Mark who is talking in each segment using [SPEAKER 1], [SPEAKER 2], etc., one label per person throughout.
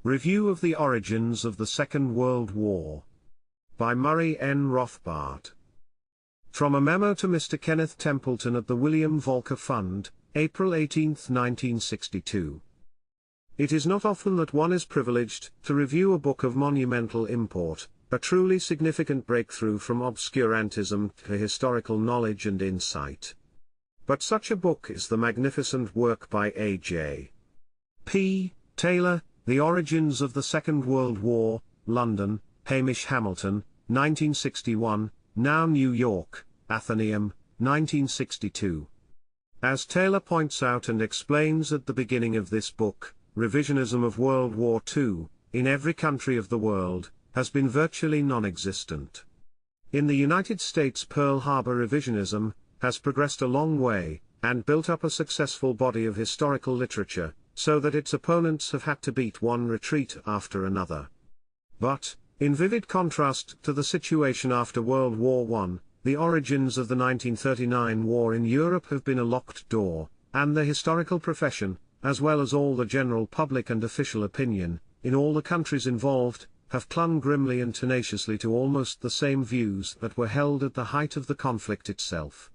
[SPEAKER 1] Review of the Origins of the Second World War. By Murray N. Rothbard. From a memo to Mr. Kenneth Templeton at the William Volker Fund, April 18, 1962. It is not often that one is privileged to review a book of monumental import, a truly significant breakthrough from obscurantism to historical knowledge and insight. But such a book is the magnificent work by A.J. P. Taylor, The Origins of the Second World War, London, Hamish Hamilton, 1961, now New York, Athenaeum, 1962. As Taylor points out and explains at the beginning of this book, revisionism of World War II, in every country of the world, has been virtually non-existent. In the United States, Pearl Harbor revisionism has progressed a long way, and built up a successful body of historical literature, so that its opponents have had to beat one retreat after another. But, in vivid contrast to the situation after World War I, the origins of the 1939 war in Europe have been a locked door, and the historical profession, as well as all the general public and official opinion, in all the countries involved, have clung grimly and tenaciously to almost the same views that were held at the height of the conflict itself.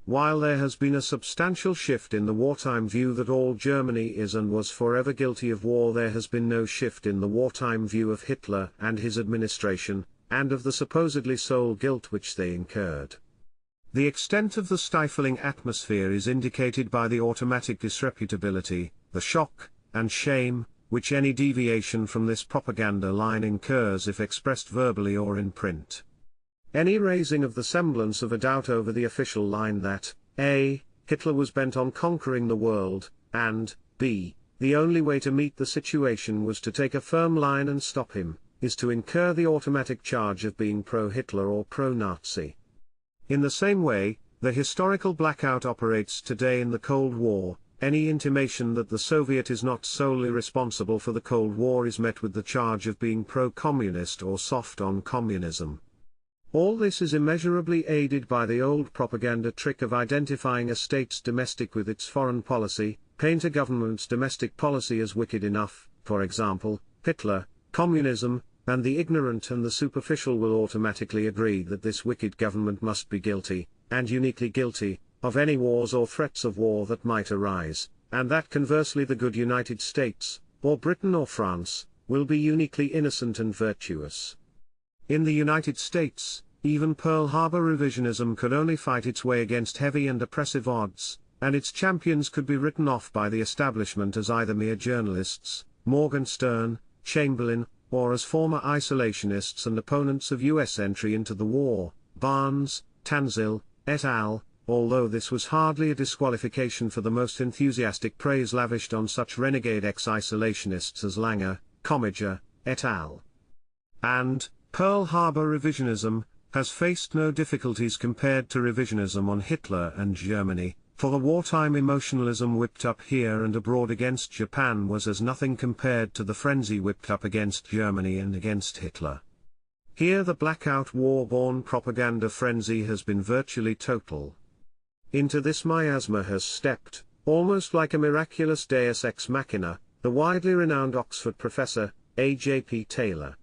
[SPEAKER 1] While there has been a substantial shift in the wartime view that all Germany is and was forever guilty of war, there has been no shift in the wartime view of Hitler and his administration, and of the supposedly sole guilt which they incurred. The extent of the stifling atmosphere is indicated by the automatic disreputability, the shock, and shame, which any deviation from this propaganda line incurs if expressed verbally or in print. Any raising of the semblance of a doubt over the official line that, A. Hitler was bent on conquering the world, and, B. the only way to meet the situation was to take a firm line and stop him, is to incur the automatic charge of being pro-Hitler or pro-Nazi. In the same way, the historical blackout operates today in the Cold War. Any intimation that the Soviet is not solely responsible for the Cold War is met with the charge of being pro-communist or soft on communism. All this is immeasurably aided by the old propaganda trick of identifying a state's domestic with its foreign policy, paint a government's domestic policy as wicked enough, for example, Hitler, communism, and the ignorant and the superficial will automatically agree that this wicked government must be guilty, and uniquely guilty, of any wars or threats of war that might arise, and that conversely the good United States, or Britain or France, will be uniquely innocent and virtuous. In the United States, even Pearl Harbor revisionism could only fight its way against heavy and oppressive odds, and its champions could be written off by the establishment as either mere journalists, Morgenstern, Chamberlain, or as former isolationists and opponents of U.S. entry into the war, Barnes, Tanzil, et al., although this was hardly a disqualification for the most enthusiastic praise lavished on such renegade ex-isolationists as Langer, Commager, et al. And, Pearl Harbor revisionism has faced no difficulties compared to revisionism on Hitler and Germany, for the wartime emotionalism whipped up here and abroad against Japan was as nothing compared to the frenzy whipped up against Germany and against Hitler. Here the blackout war-born propaganda frenzy has been virtually total. Into this miasma has stepped, almost like a miraculous deus ex machina, the widely renowned Oxford professor, A.J. P. Taylor.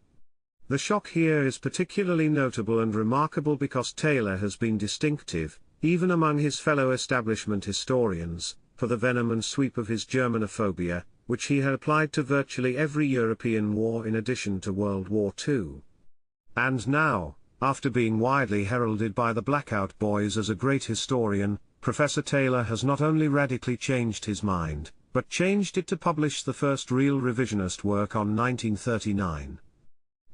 [SPEAKER 1] The shock here is particularly notable and remarkable because Taylor has been distinctive, even among his fellow establishment historians, for the venom and sweep of his Germanophobia, which he had applied to virtually every European war in addition to World War II. And now, after being widely heralded by the Blackout Boys as a great historian, Professor Taylor has not only radically changed his mind, but changed it to publish the first real revisionist work on 1939.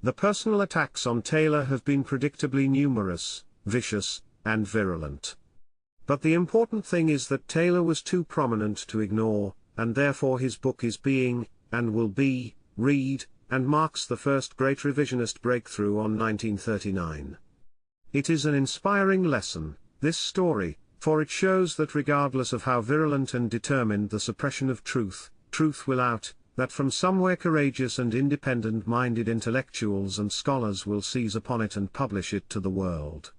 [SPEAKER 1] The personal attacks on Taylor have been predictably numerous, vicious, and virulent. But the important thing is that Taylor was too prominent to ignore, and therefore his book is being, and will be, read, and marks the first great revisionist breakthrough on 1939. It is an inspiring lesson, this story, for it shows that regardless of how virulent and determined the suppression of truth, truth will out, that from somewhere courageous and independent-minded intellectuals and scholars will seize upon it and publish it to the world.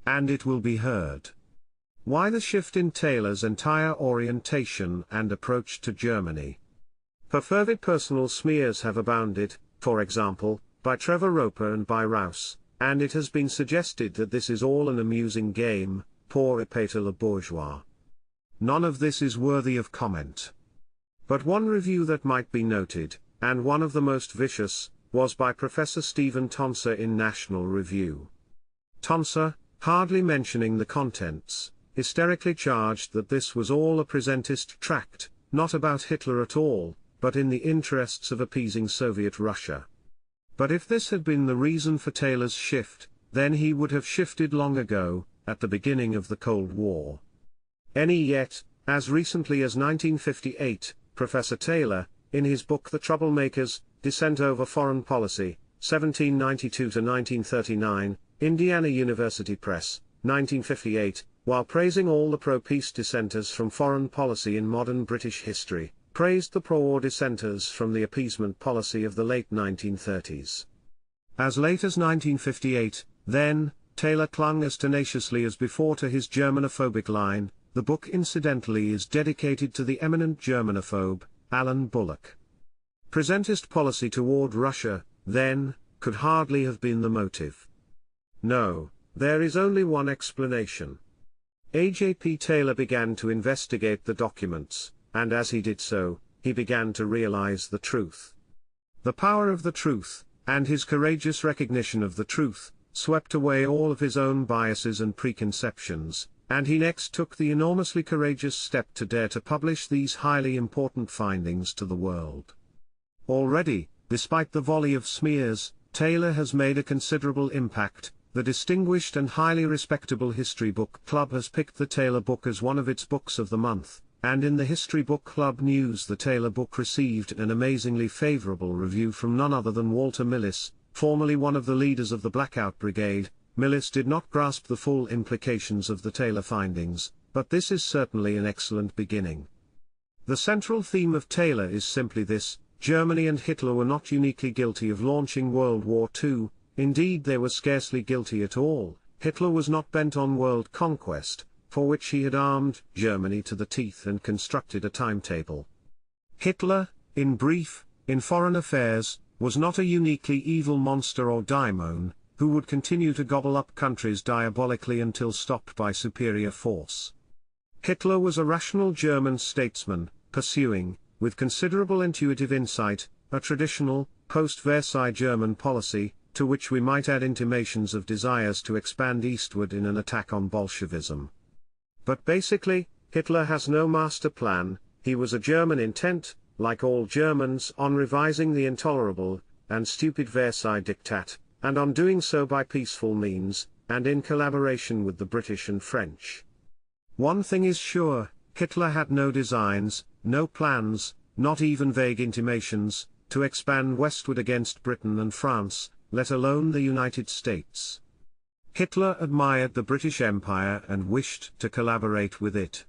[SPEAKER 1] And it will be heard. Why the shift in Taylor's entire orientation and approach to Germany? Perfervid personal smears have abounded, for example, by Trevor Roper and by Rouse, and it has been suggested that this is all an amusing game, pour épater le bourgeois. None of this is worthy of comment. But one review that might be noted, and one of the most vicious, was by Professor Stephen Tonser in National Review. Tonser, hardly mentioning the contents, hysterically charged that this was all a presentist tract, not about Hitler at all, but in the interests of appeasing Soviet Russia. But if this had been the reason for Taylor's shift, then he would have shifted long ago, at the beginning of the Cold War. Yet, as recently as 1958, Professor Taylor, in his book The Troublemakers, Dissent Over Foreign Policy, 1792–1939, Indiana University Press, 1958, while praising all the pro-peace dissenters from foreign policy in modern British history, praised the pro-war dissenters from the appeasement policy of the late 1930s. As late as 1958, then, Taylor clung as tenaciously as before to his Germanophobic line. The book incidentally is dedicated to the eminent Germanophobe, Alan Bullock. Presentist policy toward Russia, then, could hardly have been the motive. No, there is only one explanation. A.J.P. Taylor began to investigate the documents, and as he did so, he began to realize the truth. The power of the truth, and his courageous recognition of the truth, swept away all of his own biases and preconceptions, and he next took the enormously courageous step to dare to publish these highly important findings to the world. Already, despite the volley of smears, Taylor has made a considerable impact. The distinguished and highly respectable History Book Club has picked the Taylor book as one of its books of the month, and in the History Book Club news the Taylor book received an amazingly favorable review from none other than Walter Millis, formerly one of the leaders of the Blackout Brigade. Millis did not grasp the full implications of the Taylor findings, but this is certainly an excellent beginning. The central theme of Taylor is simply this: Germany and Hitler were not uniquely guilty of launching World War II, indeed they were scarcely guilty at all. Hitler was not bent on world conquest, for which he had armed Germany to the teeth and constructed a timetable. Hitler, in brief, in foreign affairs, was not a uniquely evil monster or daimon, who would continue to gobble up countries diabolically until stopped by superior force. Hitler was a rational German statesman, pursuing, with considerable intuitive insight, a traditional, post-Versailles German policy, to which we might add intimations of desires to expand eastward in an attack on Bolshevism. But basically, Hitler has no master plan. He was a German intent, like all Germans, on revising the intolerable and stupid Versailles Diktat, and on doing so by peaceful means, and in collaboration with the British and French. One thing is sure, Hitler had no designs, no plans, not even vague intimations, to expand westward against Britain and France, let alone the United States. Hitler admired the British Empire and wished to collaborate with it.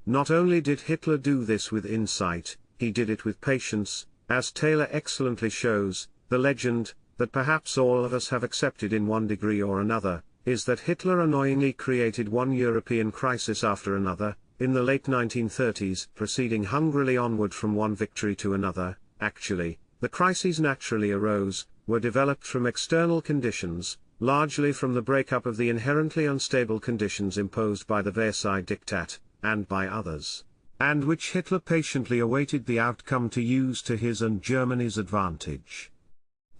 [SPEAKER 1] Not only did Hitler do this with insight, he did it with patience, as Taylor excellently shows. The legend, that perhaps all of us have accepted in one degree or another, is that Hitler annoyingly created one European crisis after another, in the late 1930s, proceeding hungrily onward from one victory to another. Actually, the crises naturally arose, were developed from external conditions, largely from the breakup of the inherently unstable conditions imposed by the Versailles Diktat, and by others, and which Hitler patiently awaited the outcome to use to his and Germany's advantage.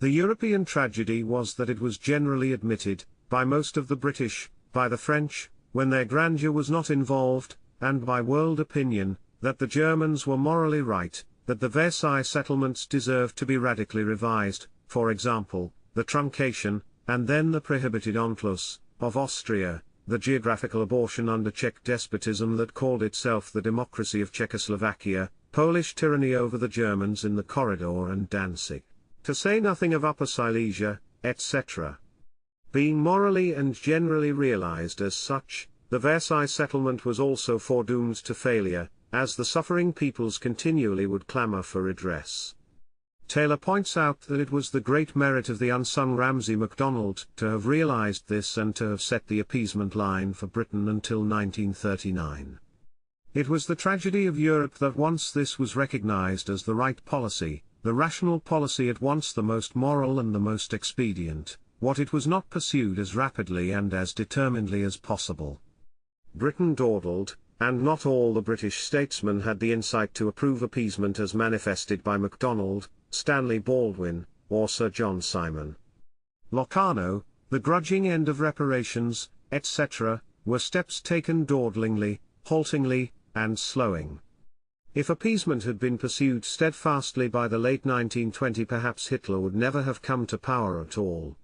[SPEAKER 1] The European tragedy was that it was generally admitted, by most of the British, by the French, when their grandeur was not involved, and by world opinion, that the Germans were morally right, that the Versailles settlements deserved to be radically revised, for example, the truncation, and then the prohibited Anschluss, of Austria, the geographical abortion under Czech despotism that called itself the democracy of Czechoslovakia, Polish tyranny over the Germans in the corridor and Danzig, to say nothing of Upper Silesia, etc. Being morally and generally realized as such, the Versailles settlement was also foredoomed to failure, as the suffering peoples continually would clamor for redress. Taylor points out that it was the great merit of the unsung Ramsay MacDonald to have realized this and to have set the appeasement line for Britain until 1939. It was the tragedy of Europe that once this was recognized as the right policy, the rational policy at once the most moral and the most expedient, what it was not pursued as rapidly and as determinedly as possible. Britain dawdled, and not all the British statesmen had the insight to approve appeasement as manifested by Macdonald, Stanley Baldwin, or Sir John Simon. Locarno, the grudging end of reparations, etc., were steps taken dawdlingly, haltingly, and slowing. If appeasement had been pursued steadfastly by the late 1920, perhaps Hitler would never have come to power at all.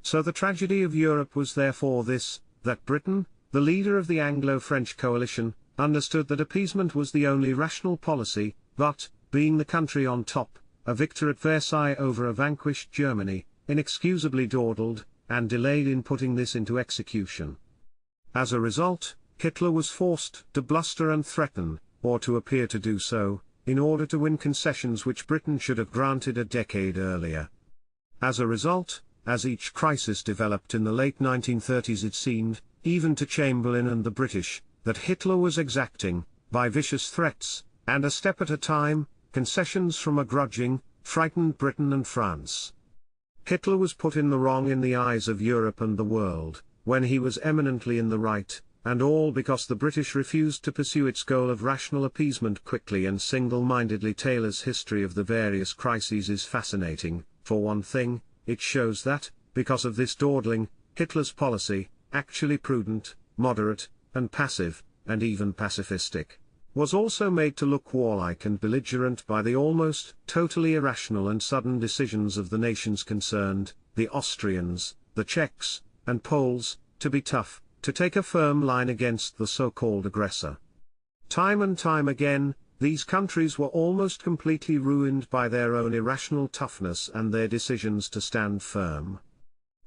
[SPEAKER 1] So the tragedy of Europe was therefore this, that Britain, the leader of the Anglo-French coalition, understood that appeasement was the only rational policy, but, being the country on top, a victor at Versailles over a vanquished Germany, inexcusably dawdled, and delayed in putting this into execution. As a result, Hitler was forced to bluster and threaten, or to appear to do so, in order to win concessions which Britain should have granted a decade earlier. As a result, as each crisis developed in the late 1930s, it seemed, even to Chamberlain and the British, that Hitler was exacting, by vicious threats, and a step at a time, concessions from a grudging, frightened Britain and France. Hitler was put in the wrong in the eyes of Europe and the world, when he was eminently in the right, and all because the British refused to pursue its goal of rational appeasement quickly and single-mindedly. Taylor's history of the various crises is fascinating. For one thing, it shows that, because of this dawdling, Hitler's policy, actually prudent, moderate, and passive, and even pacifistic, was also made to look warlike and belligerent by the almost totally irrational and sudden decisions of the nations concerned, the Austrians, the Czechs, and Poles, to be tough, to take a firm line against the so-called aggressor. Time and time again, these countries were almost completely ruined by their own irrational toughness and their decisions to stand firm.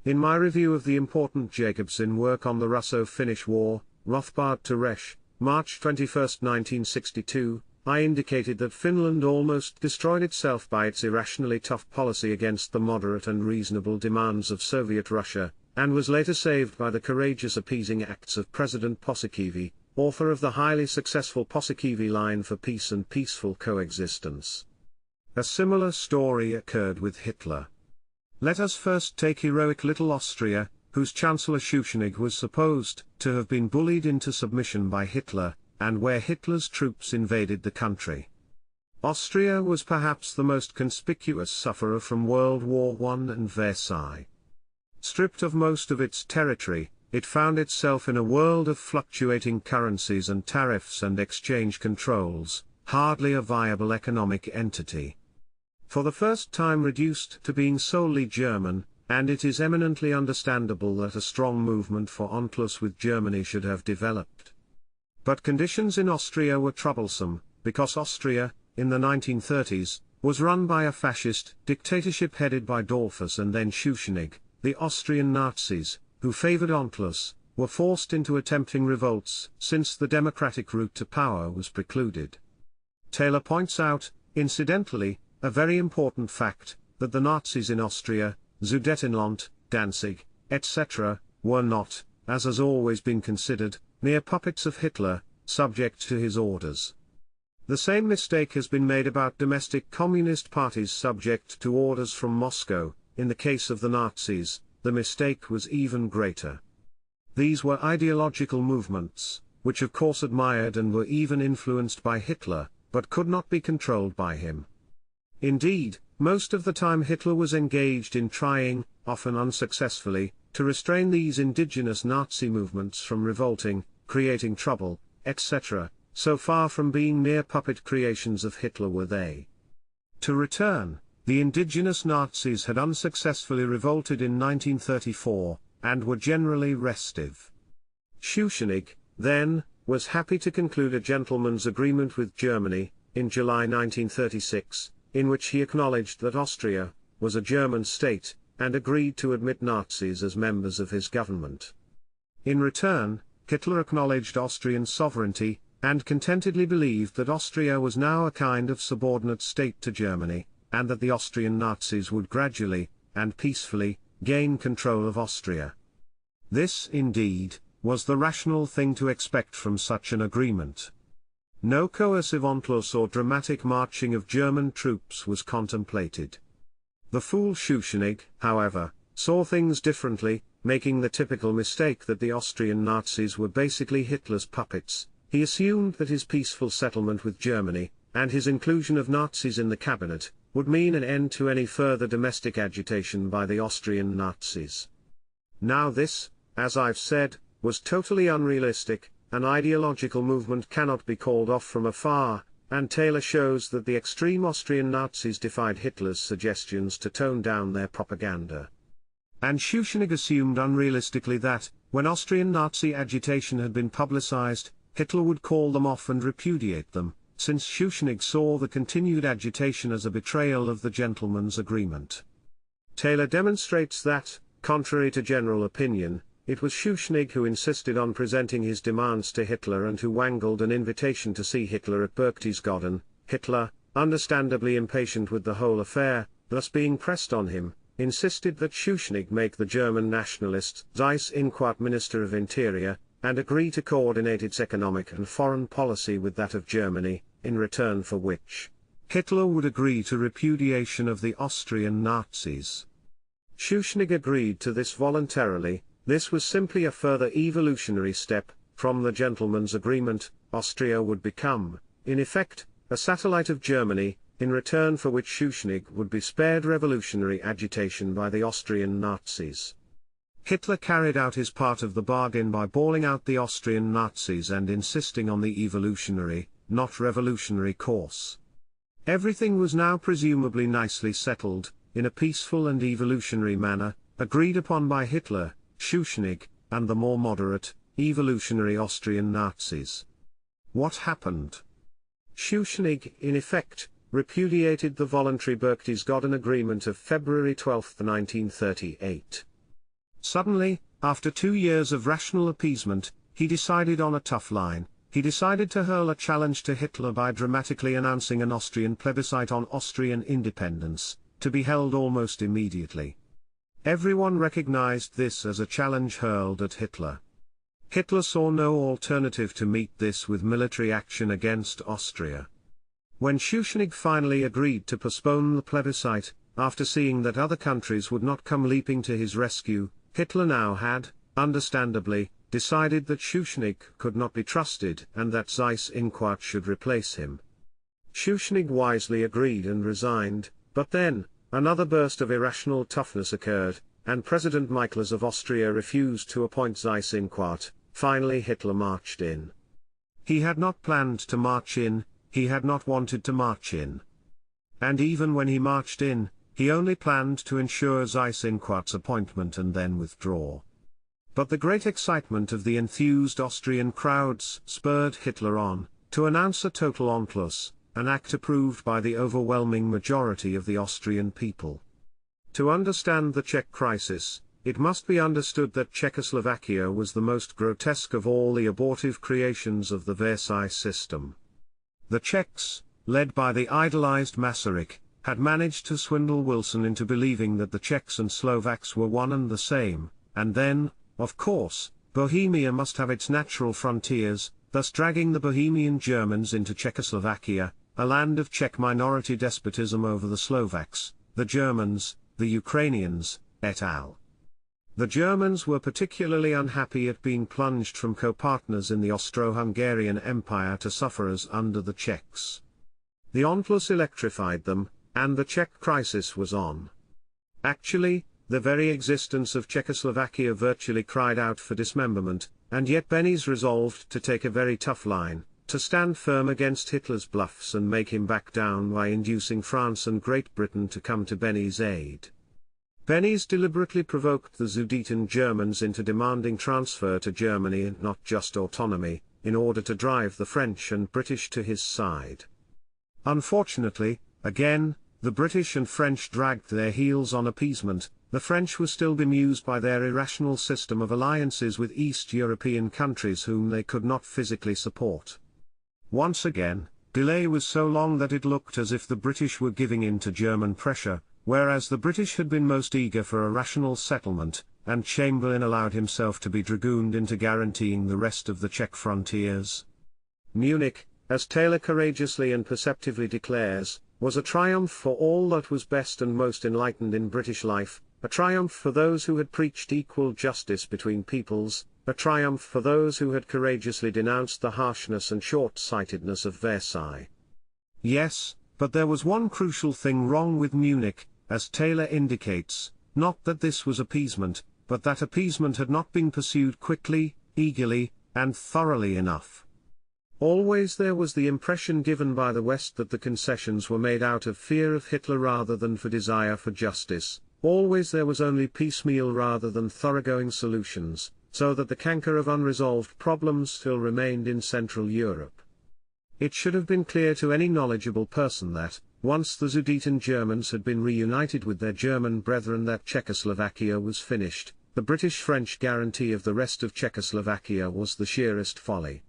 [SPEAKER 1] In my review of the important Jacobson work on the Russo-Finnish War, Rothbard to Resch, March 21, 1962, I indicated that Finland almost destroyed itself by its irrationally tough policy against the moderate and reasonable demands of Soviet Russia, and was later saved by the courageous appeasing acts of President Posikivi, author of the highly successful Posikivi Line for Peace and Peaceful Coexistence. A similar story occurred with Hitler. Let us first take heroic little Austria, whose Chancellor Schuschnigg was supposed to have been bullied into submission by Hitler, and where Hitler's troops invaded the country. Austria was perhaps the most conspicuous sufferer from World War I and Versailles. Stripped of most of its territory, it found itself in a world of fluctuating currencies and tariffs and exchange controls, hardly a viable economic entity. For the first time reduced to being solely German, and it is eminently understandable that a strong movement for Anschluss with Germany should have developed. But conditions in Austria were troublesome, because Austria, in the 1930s, was run by a fascist dictatorship headed by Dollfuss and then Schuschnigg. The Austrian Nazis, who favored Anschluss, were forced into attempting revolts since the democratic route to power was precluded. Taylor points out, incidentally, a very important fact, that the Nazis in Austria, Sudetenland, Danzig, etc., were not, as has always been considered, mere puppets of Hitler, subject to his orders. The same mistake has been made about domestic communist parties subject to orders from Moscow. In the case of the Nazis, the mistake was even greater. These were ideological movements, which of course admired and were even influenced by Hitler, but could not be controlled by him. Indeed, most of the time Hitler was engaged in trying, often unsuccessfully, to restrain these indigenous Nazi movements from revolting, creating trouble, etc., so far from being mere puppet creations of Hitler were they. To return, the indigenous Nazis had unsuccessfully revolted in 1934, and were generally restive. Schuschnigg, then, was happy to conclude a gentleman's agreement with Germany, in July 1936, in which he acknowledged that Austria was a German state, and agreed to admit Nazis as members of his government. In return, Hitler acknowledged Austrian sovereignty, and contentedly believed that Austria was now a kind of subordinate state to Germany, and that the Austrian Nazis would gradually, and peacefully, gain control of Austria. This, indeed, was the rational thing to expect from such an agreement. No coercive onslaught or dramatic marching of German troops was contemplated. The fool Schuschnigg, however, saw things differently, making the typical mistake that the Austrian Nazis were basically Hitler's puppets. He assumed that his peaceful settlement with Germany, and his inclusion of Nazis in the cabinet, would mean an end to any further domestic agitation by the Austrian Nazis. Now this, as I've said, was totally unrealistic. An ideological movement cannot be called off from afar, and Taylor shows that the extreme Austrian Nazis defied Hitler's suggestions to tone down their propaganda. And Schuschnigg assumed unrealistically that, when Austrian Nazi agitation had been publicized, Hitler would call them off and repudiate them, since Schuschnigg saw the continued agitation as a betrayal of the gentleman's agreement. Taylor demonstrates that, contrary to general opinion, it was Schuschnigg who insisted on presenting his demands to Hitler and who wangled an invitation to see Hitler at Berchtesgaden. Hitler, understandably impatient with the whole affair, thus being pressed on him, insisted that Schuschnigg make the German nationalist Seyss Inquart Minister of Interior, and agree to coordinate its economic and foreign policy with that of Germany, in return for which Hitler would agree to repudiation of the Austrian Nazis. Schuschnigg agreed to this voluntarily. This was simply a further evolutionary step. From the gentleman's agreement, Austria would become, in effect, a satellite of Germany, in return for which Schuschnigg would be spared revolutionary agitation by the Austrian Nazis. Hitler carried out his part of the bargain by bawling out the Austrian Nazis and insisting on the evolutionary, not revolutionary course. Everything was now presumably nicely settled, in a peaceful and evolutionary manner, agreed upon by Hitler, Schuschnigg, and the more moderate, evolutionary Austrian Nazis. What happened? Schuschnigg, in effect, repudiated the voluntary Berchtesgaden Agreement of February 12, 1938. Suddenly, after 2 years of rational appeasement, he decided on a tough line. He decided to hurl a challenge to Hitler by dramatically announcing an Austrian plebiscite on Austrian independence, to be held almost immediately. Everyone recognized this as a challenge hurled at Hitler. Hitler saw no alternative to meet this with military action against Austria. When Schuschnigg finally agreed to postpone the plebiscite, after seeing that other countries would not come leaping to his rescue, Hitler now had, understandably, decided that Schuschnigg could not be trusted and that Seyss Inquart should replace him. Schuschnigg wisely agreed and resigned, but then, another burst of irrational toughness occurred, and President Michaelis of Austria refused to appoint Seyss Inquart. Finally Hitler marched in. He had not planned to march in, he had not wanted to march in. And even when he marched in, he only planned to ensure Seyss Inquart's appointment and then withdraw. But the great excitement of the enthused Austrian crowds spurred Hitler on, to announce a total Anschluss, an act approved by the overwhelming majority of the Austrian people. To understand the Czech crisis, it must be understood that Czechoslovakia was the most grotesque of all the abortive creations of the Versailles system. The Czechs, led by the idolized Masaryk, had managed to swindle Wilson into believing that the Czechs and Slovaks were one and the same, and then, of course, Bohemia must have its natural frontiers, thus dragging the Bohemian Germans into Czechoslovakia, a land of Czech minority despotism over the Slovaks, the Germans, the Ukrainians, et al. The Germans were particularly unhappy at being plunged from co-partners in the Austro-Hungarian Empire to sufferers under the Czechs. The Anschluss electrified them, and the Czech crisis was on. Actually, the very existence of Czechoslovakia virtually cried out for dismemberment, and yet Beneš resolved to take a very tough line, to stand firm against Hitler's bluffs and make him back down by inducing France and Great Britain to come to Beneš's aid. Beneš deliberately provoked the Sudeten Germans into demanding transfer to Germany and not just autonomy, in order to drive the French and British to his side. Unfortunately, again, the British and French dragged their heels on appeasement. The French were still bemused by their irrational system of alliances with East European countries whom they could not physically support. Once again, delay was so long that it looked as if the British were giving in to German pressure, whereas the British had been most eager for a rational settlement, and Chamberlain allowed himself to be dragooned into guaranteeing the rest of the Czech frontiers. Munich, as Taylor courageously and perceptively declares, was a triumph for all that was best and most enlightened in British life, a triumph for those who had preached equal justice between peoples, a triumph for those who had courageously denounced the harshness and short-sightedness of Versailles. Yes, but there was one crucial thing wrong with Munich, as Taylor indicates, not that this was appeasement, but that appeasement had not been pursued quickly, eagerly, and thoroughly enough. Always there was the impression given by the West that the concessions were made out of fear of Hitler rather than for desire for justice, always there was only piecemeal rather than thoroughgoing solutions, so that the canker of unresolved problems still remained in Central Europe. It should have been clear to any knowledgeable person that, once the Sudeten Germans had been reunited with their German brethren, that Czechoslovakia was finished. The British-French guarantee of the rest of Czechoslovakia was the sheerest folly.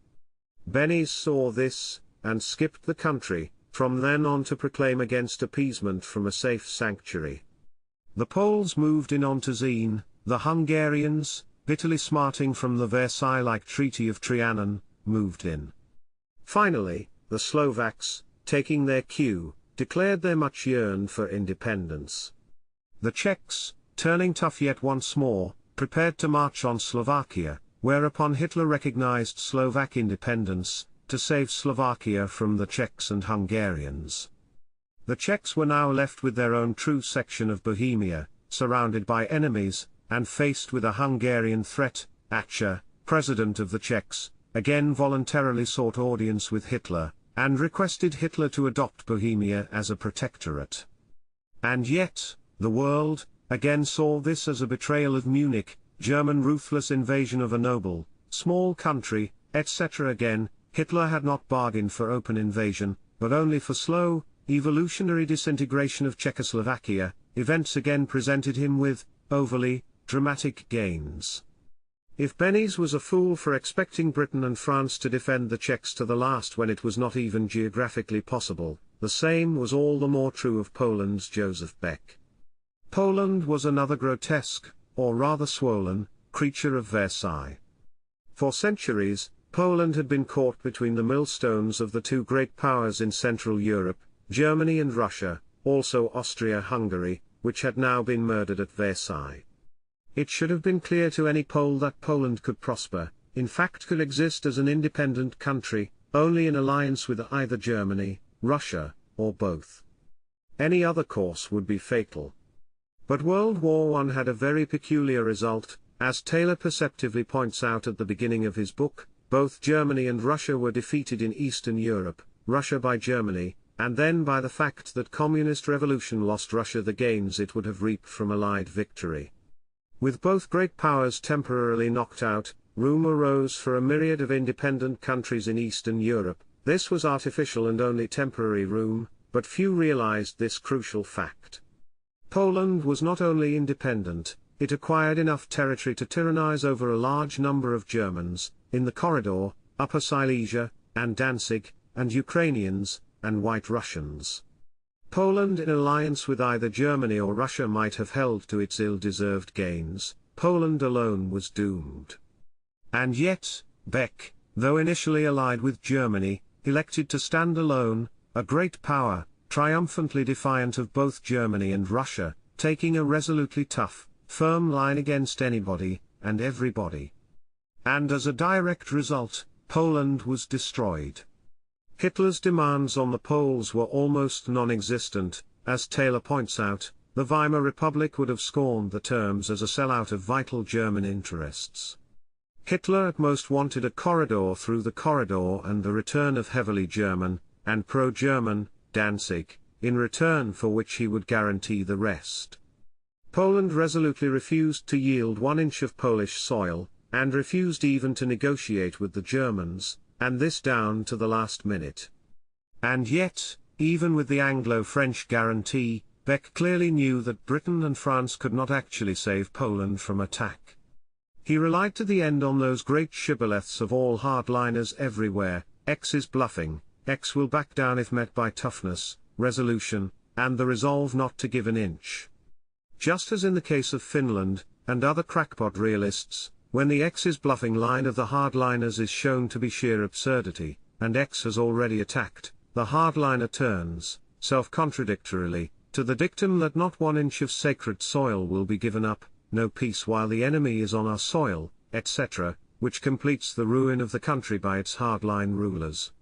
[SPEAKER 1] Beneš saw this, and skipped the country, from then on to proclaim against appeasement from a safe sanctuary. The Poles moved in on to Zene, the Hungarians, bitterly smarting from the Versailles-like Treaty of Trianon, moved in. Finally, the Slovaks, taking their cue, declared their much yearned for independence. The Czechs, turning tough yet once more, prepared to march on Slovakia, whereupon Hitler recognized Slovak independence, to save Slovakia from the Czechs and Hungarians. The Czechs were now left with their own true section of Bohemia, surrounded by enemies, and faced with a Hungarian threat. Acha, president of the Czechs, again voluntarily sought audience with Hitler, and requested Hitler to adopt Bohemia as a protectorate. And yet, the world, again saw this as a betrayal of Munich, German ruthless invasion of a noble, small country, etc. Again, Hitler had not bargained for open invasion, but only for slow, evolutionary disintegration of Czechoslovakia. Events again presented him with, overly, dramatic gains. If Beneš was a fool for expecting Britain and France to defend the Czechs to the last when it was not even geographically possible, the same was all the more true of Poland's Joseph Beck. Poland was another grotesque, or rather swollen, creature of Versailles. For centuries, Poland had been caught between the millstones of the two great powers in Central Europe, Germany and Russia, also Austria-Hungary, which had now been murdered at Versailles. It should have been clear to any Pole that Poland could prosper, in fact could exist as an independent country, only in alliance with either Germany, Russia, or both. Any other course would be fatal. But World War I had a very peculiar result, as Taylor perceptively points out at the beginning of his book. Both Germany and Russia were defeated in Eastern Europe, Russia by Germany, and then by the fact that communist revolution lost Russia the gains it would have reaped from Allied victory. With both great powers temporarily knocked out, room arose for a myriad of independent countries in Eastern Europe. This was artificial and only temporary room, but few realized this crucial fact. Poland was not only independent, it acquired enough territory to tyrannize over a large number of Germans, in the corridor, Upper Silesia, and Danzig, and Ukrainians, and White Russians. Poland in alliance with either Germany or Russia might have held to its ill-deserved gains. Poland alone was doomed. And yet, Beck, though initially allied with Germany, elected to stand alone, a great power, triumphantly defiant of both Germany and Russia, taking a resolutely tough, firm line against anybody, and everybody. And as a direct result, Poland was destroyed. Hitler's demands on the Poles were almost non-existent. As Taylor points out, the Weimar Republic would have scorned the terms as a sellout of vital German interests. Hitler at most wanted a corridor through the corridor and the return of heavily German, and pro-German, Danzig, in return for which he would guarantee the rest. Poland resolutely refused to yield 1 inch of Polish soil, and refused even to negotiate with the Germans, and this down to the last minute. And yet, even with the Anglo-French guarantee, Beck clearly knew that Britain and France could not actually save Poland from attack. He relied to the end on those great shibboleths of all hardliners everywhere: X is bluffing, X will back down if met by toughness, resolution, and the resolve not to give an inch. Just as in the case of Finland, and other crackpot realists, when the X is bluffing line of the hardliners is shown to be sheer absurdity, and X has already attacked, the hardliner turns, self-contradictorily, to the dictum that not 1 inch of sacred soil will be given up, no peace while the enemy is on our soil, etc., which completes the ruin of the country by its hardline rulers.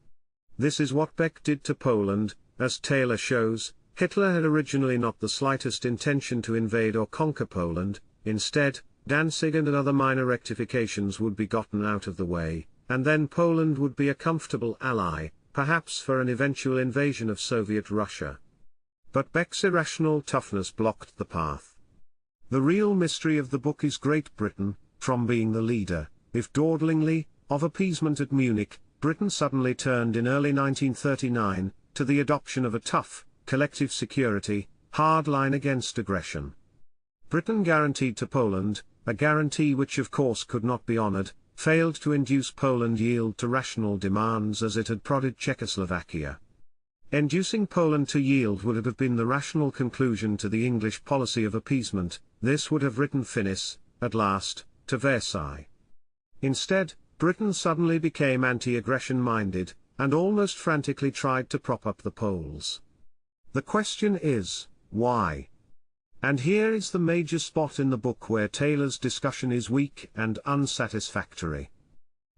[SPEAKER 1] This is what Beck did to Poland. As Taylor shows, Hitler had originally not the slightest intention to invade or conquer Poland. Instead, Danzig and other minor rectifications would be gotten out of the way, and then Poland would be a comfortable ally, perhaps for an eventual invasion of Soviet Russia. But Beck's irrational toughness blocked the path. The real mystery of the book is Great Britain, from being the leader, if dawdlingly, of appeasement at Munich, Britain suddenly turned in early 1939, to the adoption of a tough, collective security, hard line against aggression. Britain guaranteed to Poland, a guarantee which of course could not be honored, failed to induce Poland yield to rational demands as it had prodded Czechoslovakia. Inducing Poland to yield would have been the rational conclusion to the English policy of appeasement. This would have written finis, at last, to Versailles. Instead, Britain suddenly became anti-aggression minded, and almost frantically tried to prop up the Poles. The question is, why? And here is the major spot in the book where Taylor's discussion is weak and unsatisfactory.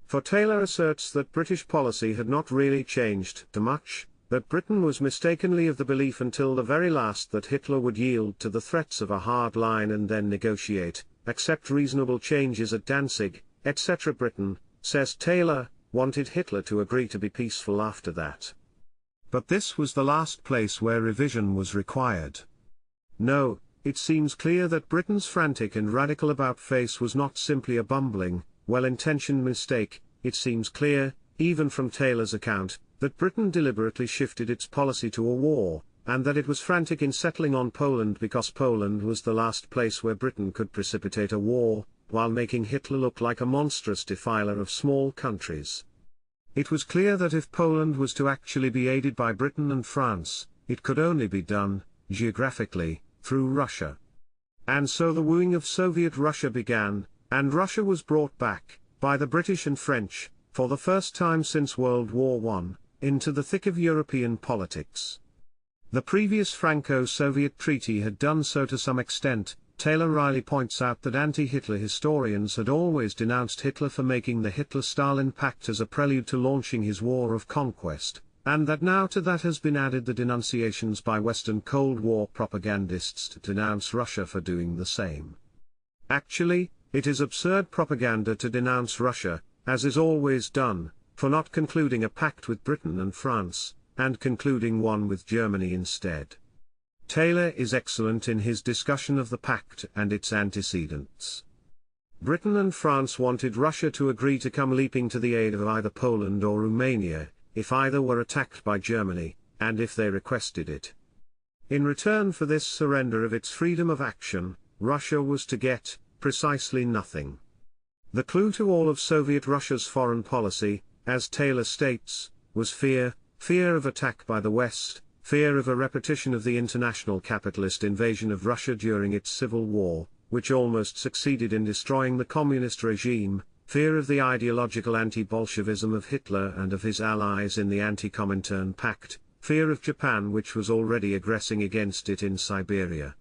[SPEAKER 1] For Taylor asserts that British policy had not really changed too much, that Britain was mistakenly of the belief until the very last that Hitler would yield to the threats of a hard line and then negotiate, accept reasonable changes at Danzig, etc. Britain, says Taylor, wanted Hitler to agree to be peaceful after that. But this was the last place where revision was required. No, it seems clear that Britain's frantic and radical about-face was not simply a bumbling, well-intentioned mistake. It seems clear, even from Taylor's account, that Britain deliberately shifted its policy to a war, and that it was frantic in settling on Poland because Poland was the last place where Britain could precipitate a war, while making Hitler look like a monstrous defiler of small countries. It was clear that if Poland was to actually be aided by Britain and France, it could only be done, geographically, through Russia. And so the wooing of Soviet Russia began, and Russia was brought back, by the British and French, for the first time since World War I, into the thick of European politics. The previous Franco-Soviet treaty had done so to some extent. Taylor Riley points out that anti-Hitler historians had always denounced Hitler for making the Hitler-Stalin Pact as a prelude to launching his war of conquest, and that now to that has been added the denunciations by Western Cold War propagandists to denounce Russia for doing the same. Actually, it is absurd propaganda to denounce Russia, as is always done, for not concluding a pact with Britain and France, and concluding one with Germany instead. Taylor is excellent in his discussion of the pact and its antecedents. Britain and France wanted Russia to agree to come leaping to the aid of either Poland or Romania, if either were attacked by Germany, and if they requested it. In return for this surrender of its freedom of action, Russia was to get, precisely nothing. The clue to all of Soviet Russia's foreign policy, as Taylor states, was fear of attack by the West, fear of a repetition of the international capitalist invasion of Russia during its civil war, which almost succeeded in destroying the communist regime, fear of the ideological anti-Bolshevism of Hitler and of his allies in the Anti-Comintern Pact, fear of Japan which was already aggressing against it in Siberia.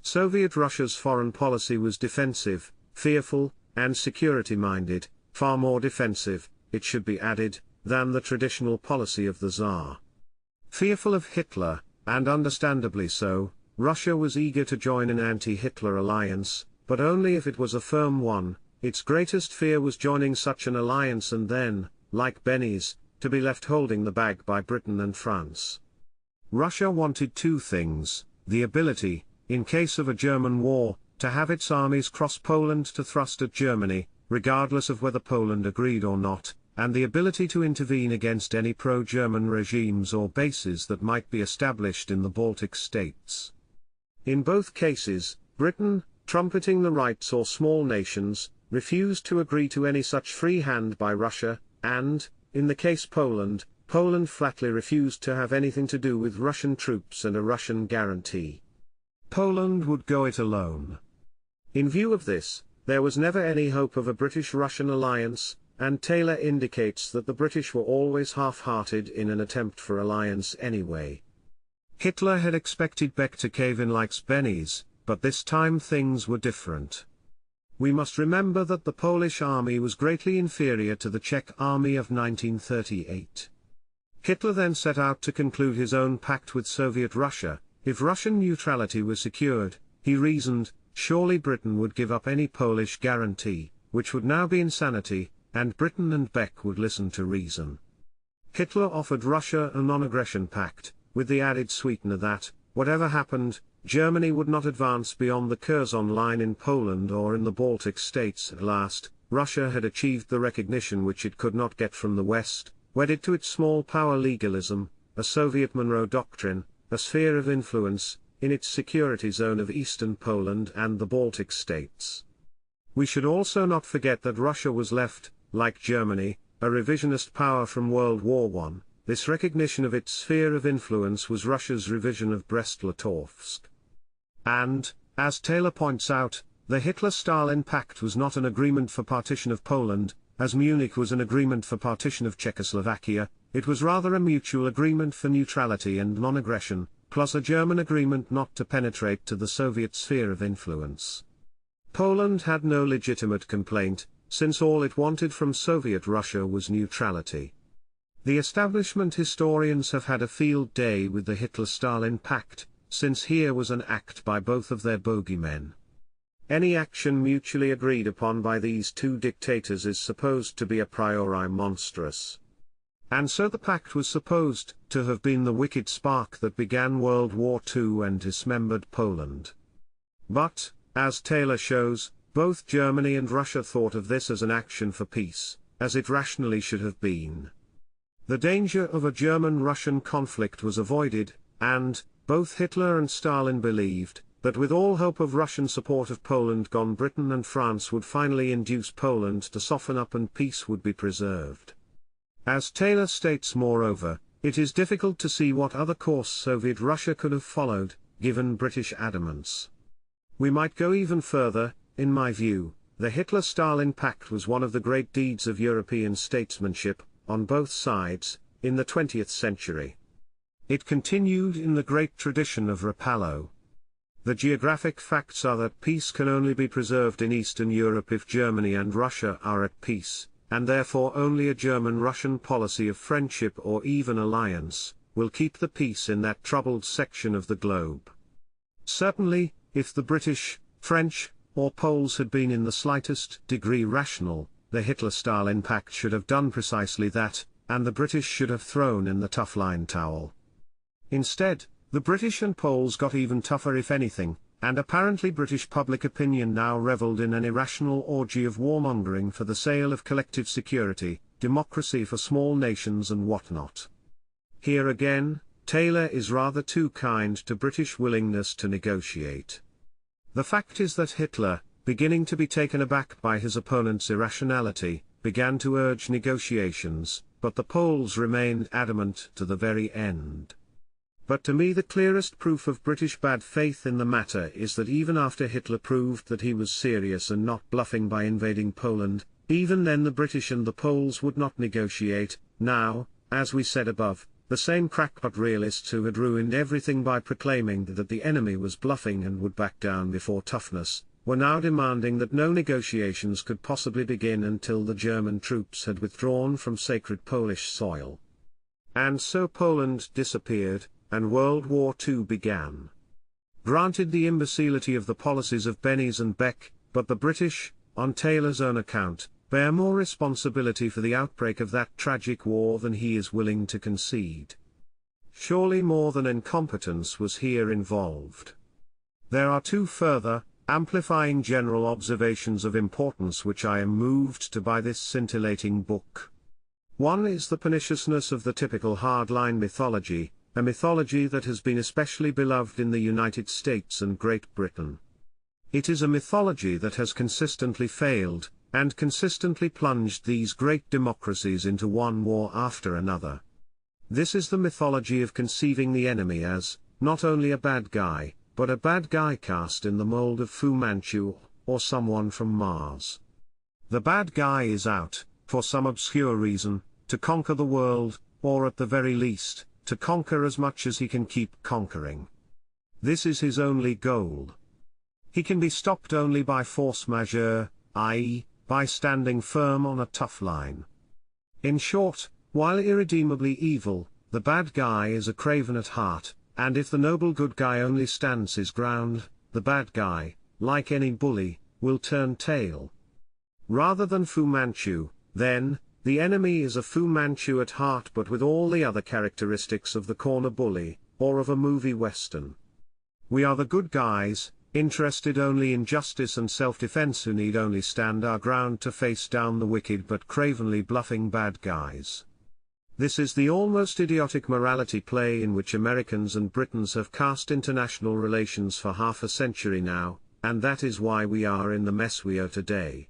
[SPEAKER 1] Soviet Russia's foreign policy was defensive, fearful, and security-minded, far more defensive, it should be added, than the traditional policy of the Tsar. Fearful of Hitler, and understandably so, Russia was eager to join an anti-Hitler alliance, but only if it was a firm one. Its greatest fear was joining such an alliance and then, like Benny's, to be left holding the bag by Britain and France. Russia wanted two things: the ability, in case of a German war, to have its armies cross Poland to thrust at Germany, regardless of whether Poland agreed or not, and the ability to intervene against any pro-German regimes or bases that might be established in the Baltic states. In both cases, Britain, trumpeting the rights or small nations, refused to agree to any such free hand by Russia, and, in the case Poland flatly refused to have anything to do with Russian troops and a Russian guarantee. Poland would go it alone. In view of this, there was never any hope of a British-Russian alliance, and Taylor indicates that the British were always half-hearted in an attempt for alliance anyway. Hitler had expected Beck to cave in like Benny's, but this time things were different. We must remember that the Polish army was greatly inferior to the Czech army of 1938. Hitler then set out to conclude his own pact with Soviet Russia. If Russian neutrality was secured, he reasoned, surely Britain would give up any Polish guarantee, which would now be insanity, and Britain and Beck would listen to reason. Hitler offered Russia a non-aggression pact, with the added sweetener that, whatever happened, Germany would not advance beyond the Curzon line in Poland or in the Baltic states. At last, Russia had achieved the recognition which it could not get from the West, wedded to its small power legalism, a Soviet Monroe Doctrine, a sphere of influence, in its security zone of eastern Poland and the Baltic states. We should also not forget that Russia was left, like Germany, a revisionist power from World War I. This recognition of its sphere of influence was Russia's revision of Brest-Litovsk. And, as Taylor points out, the Hitler-Stalin Pact was not an agreement for partition of Poland, as Munich was an agreement for partition of Czechoslovakia. It was rather a mutual agreement for neutrality and non-aggression, plus a German agreement not to penetrate to the Soviet sphere of influence. Poland had no legitimate complaint, since all it wanted from Soviet Russia was neutrality. The establishment historians have had a field day with the Hitler-Stalin Pact, since here was an act by both of their bogeymen. Any action mutually agreed upon by these two dictators is supposed to be a priori monstrous. And so the pact was supposed to have been the wicked spark that began World War II and dismembered Poland. But, as Taylor shows, both Germany and Russia thought of this as an action for peace, as it rationally should have been. The danger of a German-Russian conflict was avoided, and, both Hitler and Stalin believed, that with all hope of Russian support of Poland gone, Britain and France would finally induce Poland to soften up and peace would be preserved. As Taylor states moreover, it is difficult to see what other course Soviet Russia could have followed, given British adamance. We might go even further. In my view, the Hitler-Stalin Pact was one of the great deeds of European statesmanship, on both sides, in the 20th century. It continued in the great tradition of Rapallo. The geographic facts are that peace can only be preserved in Eastern Europe if Germany and Russia are at peace, and therefore only a German-Russian policy of friendship or even alliance will keep the peace in that troubled section of the globe. Certainly, if the British, French, or Poles had been in the slightest degree rational, the Hitler-Stalin Pact should have done precisely that, and the British should have thrown in the tough line towel. Instead, the British and Poles got even tougher if anything, and apparently British public opinion now revelled in an irrational orgy of warmongering for the sale of collective security, democracy for small nations and whatnot. Here again, Taylor is rather too kind to British willingness to negotiate. The fact is that Hitler, beginning to be taken aback by his opponent's irrationality, began to urge negotiations, but the Poles remained adamant to the very end. But to me the clearest proof of British bad faith in the matter is that even after Hitler proved that he was serious and not bluffing by invading Poland, even then the British and the Poles would not negotiate. Now, as we said above, the same crackpot realists who had ruined everything by proclaiming that the enemy was bluffing and would back down before toughness, were now demanding that no negotiations could possibly begin until the German troops had withdrawn from sacred Polish soil. And so Poland disappeared, and World War II began. Granted the imbecility of the policies of Benny's and Beck, but the British, on Taylor's own account, bear more responsibility for the outbreak of that tragic war than he is willing to concede. Surely more than incompetence was here involved. There are two further, amplifying general observations of importance which I am moved to by this scintillating book. One is the perniciousness of the typical hardline mythology, a mythology that has been especially beloved in the United States and Great Britain. It is a mythology that has consistently failed, and consistently plunged these great democracies into one war after another. This is the mythology of conceiving the enemy as, not only a bad guy, but a bad guy cast in the mold of Fu Manchu, or someone from Mars. The bad guy is out, for some obscure reason, to conquer the world, or at the very least, to conquer as much as he can keep conquering. This is his only goal. He can be stopped only by force majeure, i.e., by standing firm on a tough line. In short, while irredeemably evil, the bad guy is a craven at heart, and if the noble good guy only stands his ground, the bad guy, like any bully, will turn tail. Rather than Fu Manchu, then, the enemy is a Fu Manchu at heart but with all the other characteristics of the corner bully, or of a movie western. We are the good guys, interested only in justice and self-defense, who need only stand our ground to face down the wicked but cravenly bluffing bad guys. This is the almost idiotic morality play in which Americans and Britons have cast international relations for half a century now, and that is why we are in the mess we are today.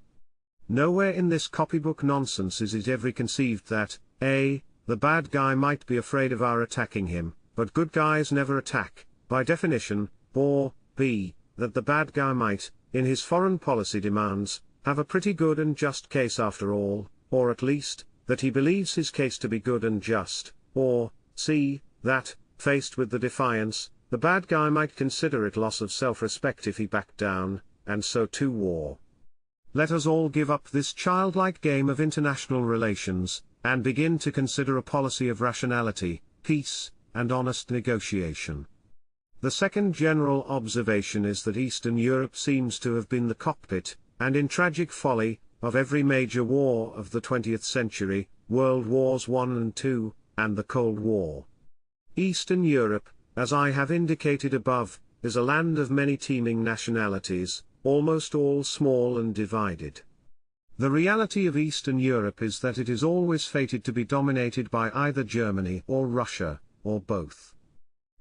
[SPEAKER 1] Nowhere in this copybook nonsense is it ever conceived that, A, the bad guy might be afraid of our attacking him, but good guys never attack, by definition, or, B, that the bad guy might, in his foreign policy demands, have a pretty good and just case after all, or at least, that he believes his case to be good and just, or, C, that, faced with the defiance, the bad guy might consider it loss of self-respect if he backed down, and so to war. Let us all give up this childlike game of international relations, and begin to consider a policy of rationality, peace, and honest negotiation. The second general observation is that Eastern Europe seems to have been the cockpit, and in tragic folly, of every major war of the 20th century, World Wars I and II, and the Cold War. Eastern Europe, as I have indicated above, is a land of many teeming nationalities, almost all small and divided. The reality of Eastern Europe is that it is always fated to be dominated by either Germany or Russia, or both.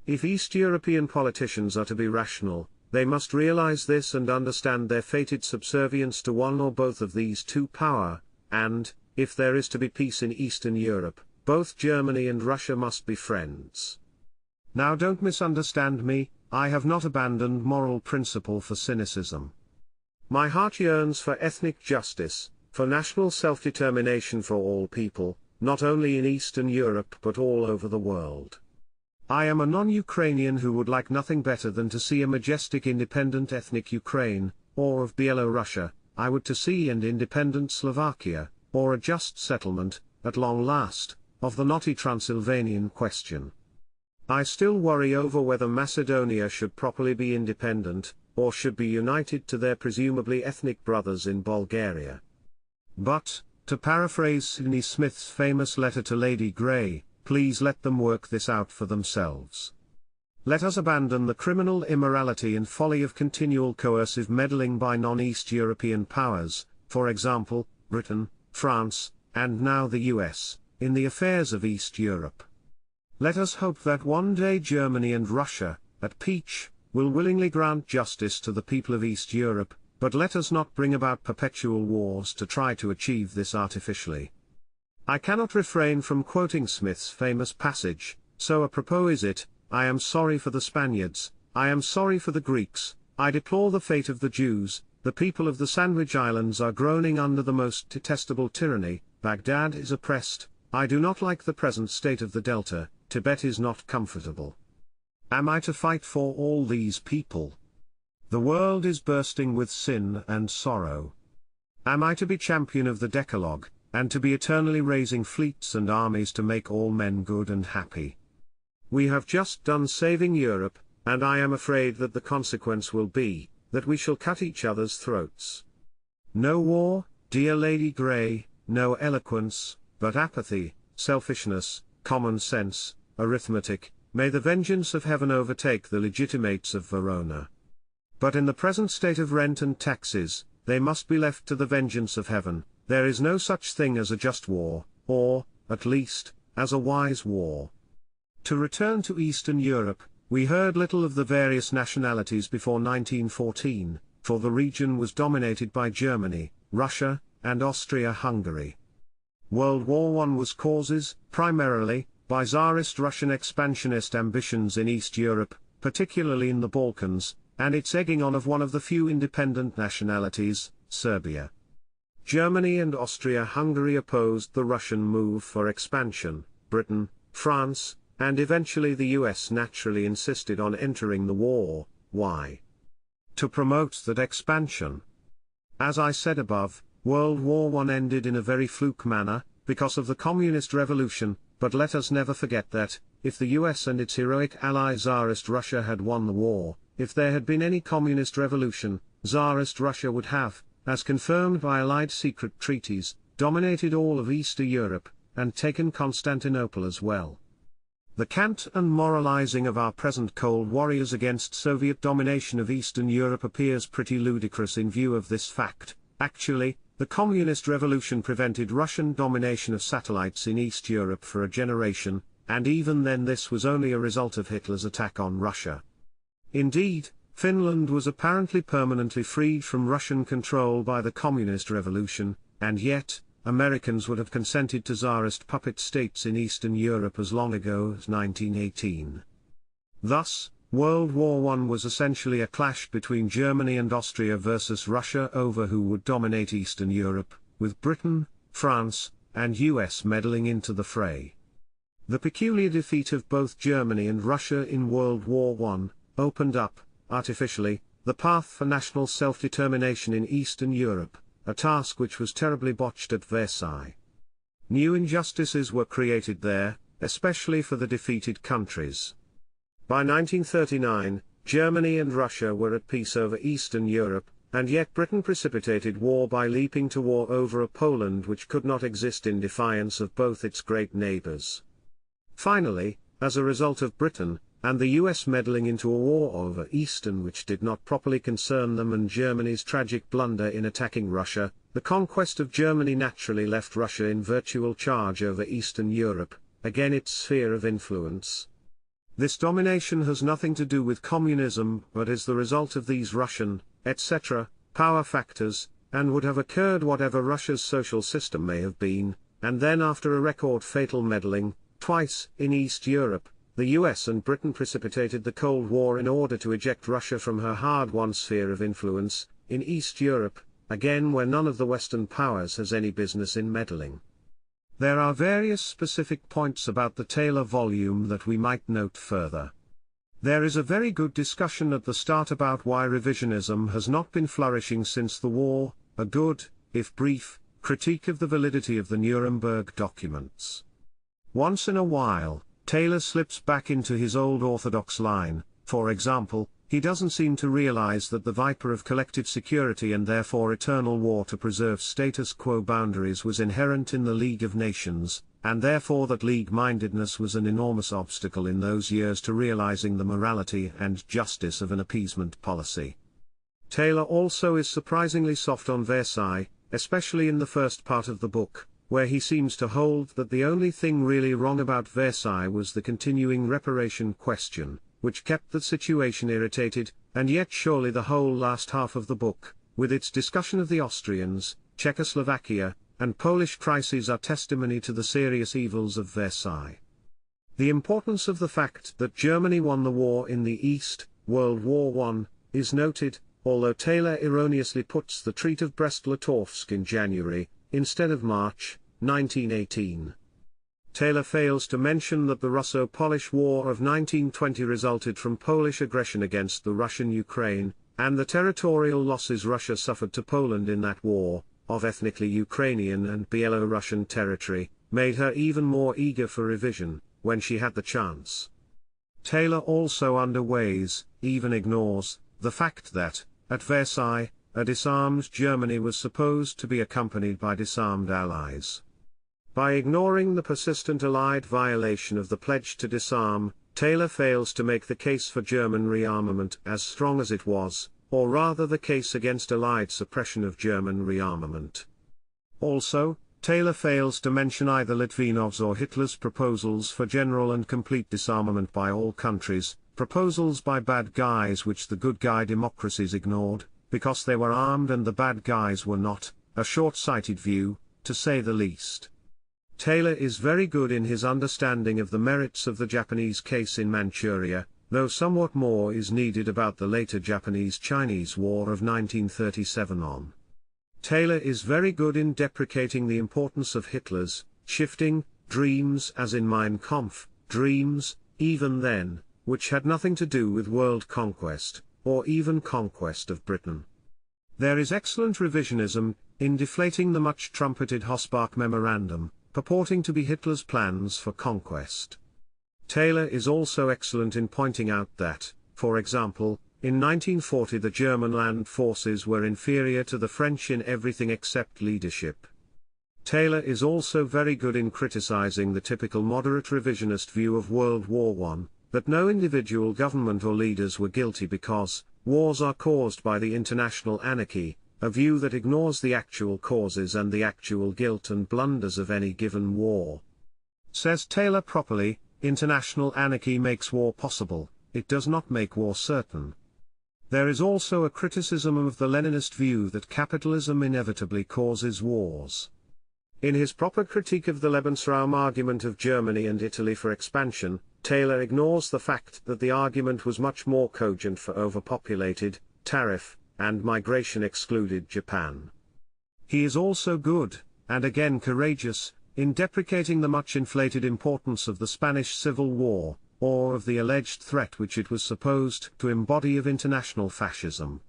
[SPEAKER 1] If East European politicians are to be rational, they must realize this and understand their fated subservience to one or both of these two powers, and, if there is to be peace in Eastern Europe, both Germany and Russia must be friends. Now don't misunderstand me, I have not abandoned moral principle for cynicism. My heart yearns for ethnic justice, for national self-determination for all people, not only in Eastern Europe but all over the world. I am a non-Ukrainian who would like nothing better than to see a majestic independent ethnic Ukraine, or of Bielorussia, I would to see an independent Slovakia, or a just settlement, at long last, of the knotty Transylvanian question. I still worry over whether Macedonia should properly be independent, or should be united to their presumably ethnic brothers in Bulgaria. But, to paraphrase Sidney Smith's famous letter to Lady Grey, please let them work this out for themselves. Let us abandon the criminal immorality and folly of continual coercive meddling by non-East European powers, for example, Britain, France, and now the US, in the affairs of East Europe. Let us hope that one day Germany and Russia, at peace, will willingly grant justice to the people of East Europe, but let us not bring about perpetual wars to try to achieve this artificially. I cannot refrain from quoting Smith's famous passage, so apropos is it, I am sorry for the Spaniards, I am sorry for the Greeks, I deplore the fate of the Jews, the people of the Sandwich Islands are groaning under the most detestable tyranny, Baghdad is oppressed, I do not like the present state of the Delta, Tibet is not comfortable. Am I to fight for all these people? The world is bursting with sin and sorrow. Am I to be champion of the Decalogue, and to be eternally raising fleets and armies to make all men good and happy? We have just done saving Europe, and I am afraid that the consequence will be, that we shall cut each other's throats. No war, dear Lady Grey, no eloquence, but apathy, selfishness, common sense, arithmetic, may the vengeance of heaven overtake the legitimates of Verona. But in the present state of rent and taxes, they must be left to the vengeance of heaven. There is no such thing as a just war, or, at least, as a wise war. To return to Eastern Europe, we heard little of the various nationalities before 1914, for the region was dominated by Germany, Russia, and Austria-Hungary. World War I was caused, primarily, by Tsarist Russian expansionist ambitions in East Europe, particularly in the Balkans, and its egging on of one of the few independent nationalities, Serbia. Germany and Austria-Hungary opposed the Russian move for expansion. Britain, France, and eventually the US naturally insisted on entering the war. Why? To promote that expansion. As I said above, World War I ended in a very fluke manner, because of the Communist Revolution, but let us never forget that, if the US and its heroic ally Tsarist Russia had won the war, if there had been any Communist Revolution, Tsarist Russia would have, as confirmed by Allied secret treaties, dominated all of Eastern Europe, and taken Constantinople as well. The cant and moralizing of our present Cold Warriors against Soviet domination of Eastern Europe appears pretty ludicrous in view of this fact. Actually, the Communist Revolution prevented Russian domination of satellites in East Europe for a generation, and even then this was only a result of Hitler's attack on Russia. Indeed, Finland was apparently permanently freed from Russian control by the Communist Revolution, and yet, Americans would have consented to Tsarist puppet states in Eastern Europe as long ago as 1918. Thus, World War I was essentially a clash between Germany and Austria versus Russia over who would dominate Eastern Europe, with Britain, France, and US meddling into the fray. The peculiar defeat of both Germany and Russia in World War I opened up, artificially, the path for national self-determination in Eastern Europe, a task which was terribly botched at Versailles. New injustices were created there, especially for the defeated countries. By 1939, Germany and Russia were at peace over Eastern Europe, and yet Britain precipitated war by leaping to war over a Poland which could not exist in defiance of both its great neighbors. Finally, as a result of Britain, and the US meddling into a war over Eastern which did not properly concern them and Germany's tragic blunder in attacking Russia, the conquest of Germany naturally left Russia in virtual charge over Eastern Europe, again its sphere of influence. This domination has nothing to do with communism but is the result of these Russian, etc., power factors, and would have occurred whatever Russia's social system may have been, and then after a record fatal meddling, twice, in East Europe, the US and Britain precipitated the Cold War in order to eject Russia from her hard-won sphere of influence, in East Europe, again where none of the Western powers has any business in meddling. There are various specific points about the Taylor volume that we might note further. There is a very good discussion at the start about why revisionism has not been flourishing since the war, a good, if brief, critique of the validity of the Nuremberg documents. Once in a while, Taylor slips back into his old orthodox line. For example, he doesn't seem to realize that the viper of collective security and therefore eternal war to preserve status quo boundaries was inherent in the League of Nations, and therefore that League-mindedness was an enormous obstacle in those years to realizing the morality and justice of an appeasement policy. Taylor also is surprisingly soft on Versailles, especially in the first part of the book, where he seems to hold that the only thing really wrong about Versailles was the continuing reparation question, which kept the situation irritated, and yet surely the whole last half of the book, with its discussion of the Austrians, Czechoslovakia, and Polish crises are testimony to the serious evils of Versailles. The importance of the fact that Germany won the war in the East, World War I, is noted, although Taylor erroneously puts the Treaty of Brest-Litovsk in January, instead of March, 1918. Taylor fails to mention that the Russo-Polish War of 1920 resulted from Polish aggression against the Russian Ukraine, and the territorial losses Russia suffered to Poland in that war, of ethnically Ukrainian and Byelorussian territory, made her even more eager for revision, when she had the chance. Taylor also underweighs, even ignores, the fact that, at Versailles, a disarmed Germany was supposed to be accompanied by disarmed allies. By ignoring the persistent Allied violation of the pledge to disarm, Taylor fails to make the case for German rearmament as strong as it was, or rather the case against Allied suppression of German rearmament. Also, Taylor fails to mention either Litvinov's or Hitler's proposals for general and complete disarmament by all countries, proposals by bad guys which the good guy democracies ignored, because they were armed and the bad guys were not, a short-sighted view, to say the least. Taylor is very good in his understanding of the merits of the Japanese case in Manchuria, though somewhat more is needed about the later Japanese-Chinese War of 1937 on. Taylor is very good in deprecating the importance of Hitler's shifting dreams, as in Mein Kampf, dreams, even then, which had nothing to do with world conquest, or even conquest of Britain. There is excellent revisionism in deflating the much-trumpeted Hossbach memorandum, purporting to be Hitler's plans for conquest. Taylor is also excellent in pointing out that, for example, in 1940 the German land forces were inferior to the French in everything except leadership. Taylor is also very good in criticizing the typical moderate revisionist view of World War I, that no individual government or leaders were guilty because wars are caused by the international anarchy, a view that ignores the actual causes and the actual guilt and blunders of any given war. Says Taylor properly, international anarchy makes war possible, it does not make war certain. There is also a criticism of the Leninist view that capitalism inevitably causes wars. In his proper critique of the Lebensraum argument of Germany and Italy for expansion, Taylor ignores the fact that the argument was much more cogent for overpopulated, tariff, and migration-excluded Japan. He is also good, and again courageous, in deprecating the much inflated importance of the Spanish Civil War, or of the alleged threat which it was supposed to embody of international fascism.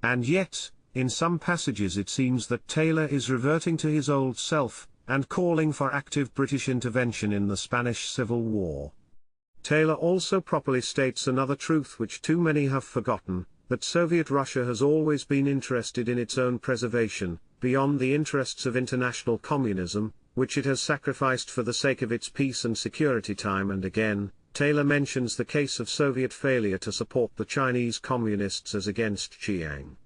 [SPEAKER 1] And yet, in some passages it seems that Taylor is reverting to his old self, and calling for active British intervention in the Spanish Civil War. Taylor also properly states another truth which too many have forgotten, that Soviet Russia has always been interested in its own preservation, beyond the interests of international communism, which it has sacrificed for the sake of its peace and security. Time and again, Taylor mentions the case of Soviet failure to support the Chinese communists as against Chiang.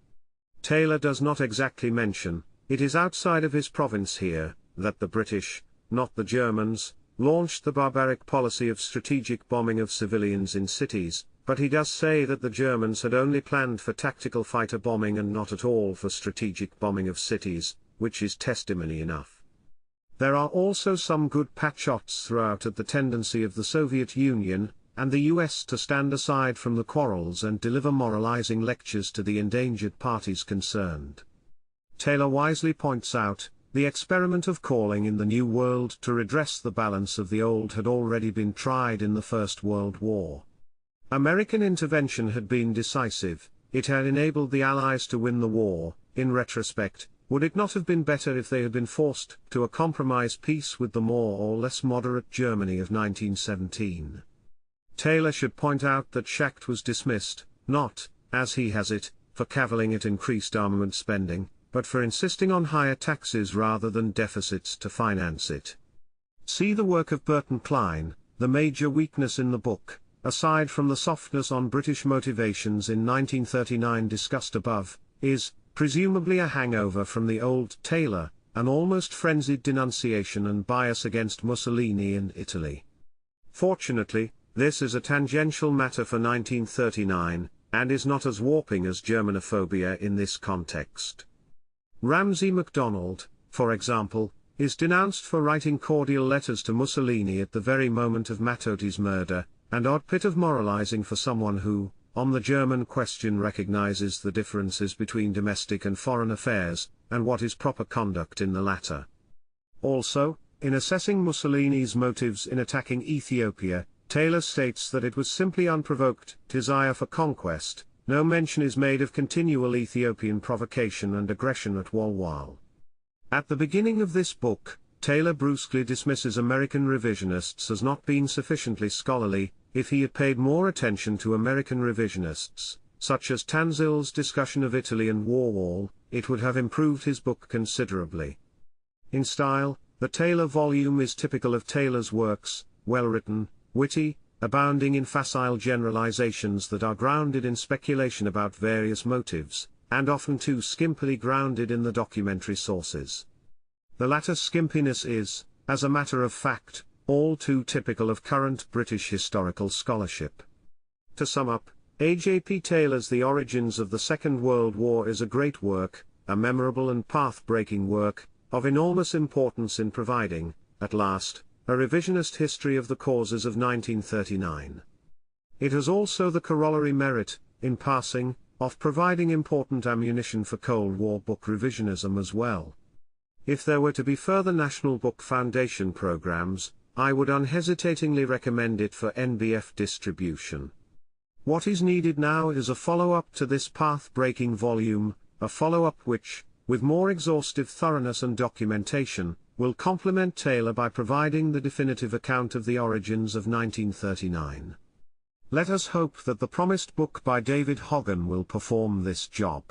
[SPEAKER 1] Taylor does not exactly mention, it is outside of his province here, that the British, not the Germans, launched the barbaric policy of strategic bombing of civilians in cities, but he does say that the Germans had only planned for tactical fighter bombing and not at all for strategic bombing of cities, which is testimony enough. There are also some good patriots throughout at the tendency of the Soviet Union, and the US to stand aside from the quarrels and deliver moralizing lectures to the endangered parties concerned. Taylor wisely points out, the experiment of calling in the New World to redress the balance of the old had already been tried in the First World War. American intervention had been decisive, it had enabled the Allies to win the war. In retrospect, would it not have been better if they had been forced to a compromise peace with the more or less moderate Germany of 1917? Taylor should point out that Schacht was dismissed, not, as he has it, for cavilling at increased armament spending, but for insisting on higher taxes rather than deficits to finance it. See the work of Burton Klein. The major weakness in the book, aside from the softness on British motivations in 1939 discussed above, is, presumably a hangover from the old Taylor, an almost frenzied denunciation and bias against Mussolini and Italy. Fortunately, this is a tangential matter for 1939, and is not as warping as Germanophobia in this context. Ramsay MacDonald, for example, is denounced for writing cordial letters to Mussolini at the very moment of Mattotti's murder, an odd bit of moralizing for someone who, on the German question, recognizes the differences between domestic and foreign affairs, and what is proper conduct in the latter. Also, in assessing Mussolini's motives in attacking Ethiopia, Taylor states that it was simply unprovoked desire for conquest. No mention is made of continual Ethiopian provocation and aggression at Walwal. At the beginning of this book, Taylor brusquely dismisses American revisionists as not being sufficiently scholarly. If he had paid more attention to American revisionists, such as Tanzil's discussion of Italy and Warwall, it would have improved his book considerably. In style, the Taylor volume is typical of Taylor's works, well-written, witty, abounding in facile generalizations that are grounded in speculation about various motives, and often too skimpily grounded in the documentary sources. The latter skimpiness is, as a matter of fact, all too typical of current British historical scholarship. To sum up, A.J.P. Taylor's The Origins of the Second World War is a great work, a memorable and path-breaking work, of enormous importance in providing, at last, a revisionist history of the causes of 1939. It has also the corollary merit, in passing, of providing important ammunition for Cold War book revisionism as well. If there were to be further National Book Foundation programs, I would unhesitatingly recommend it for NBF distribution. What is needed now is a follow-up to this path-breaking volume, a follow-up which, with more exhaustive thoroughness and documentation, will complement Taylor by providing the definitive account of the origins of 1939. Let us hope that the promised book by David Hoggan will perform this job.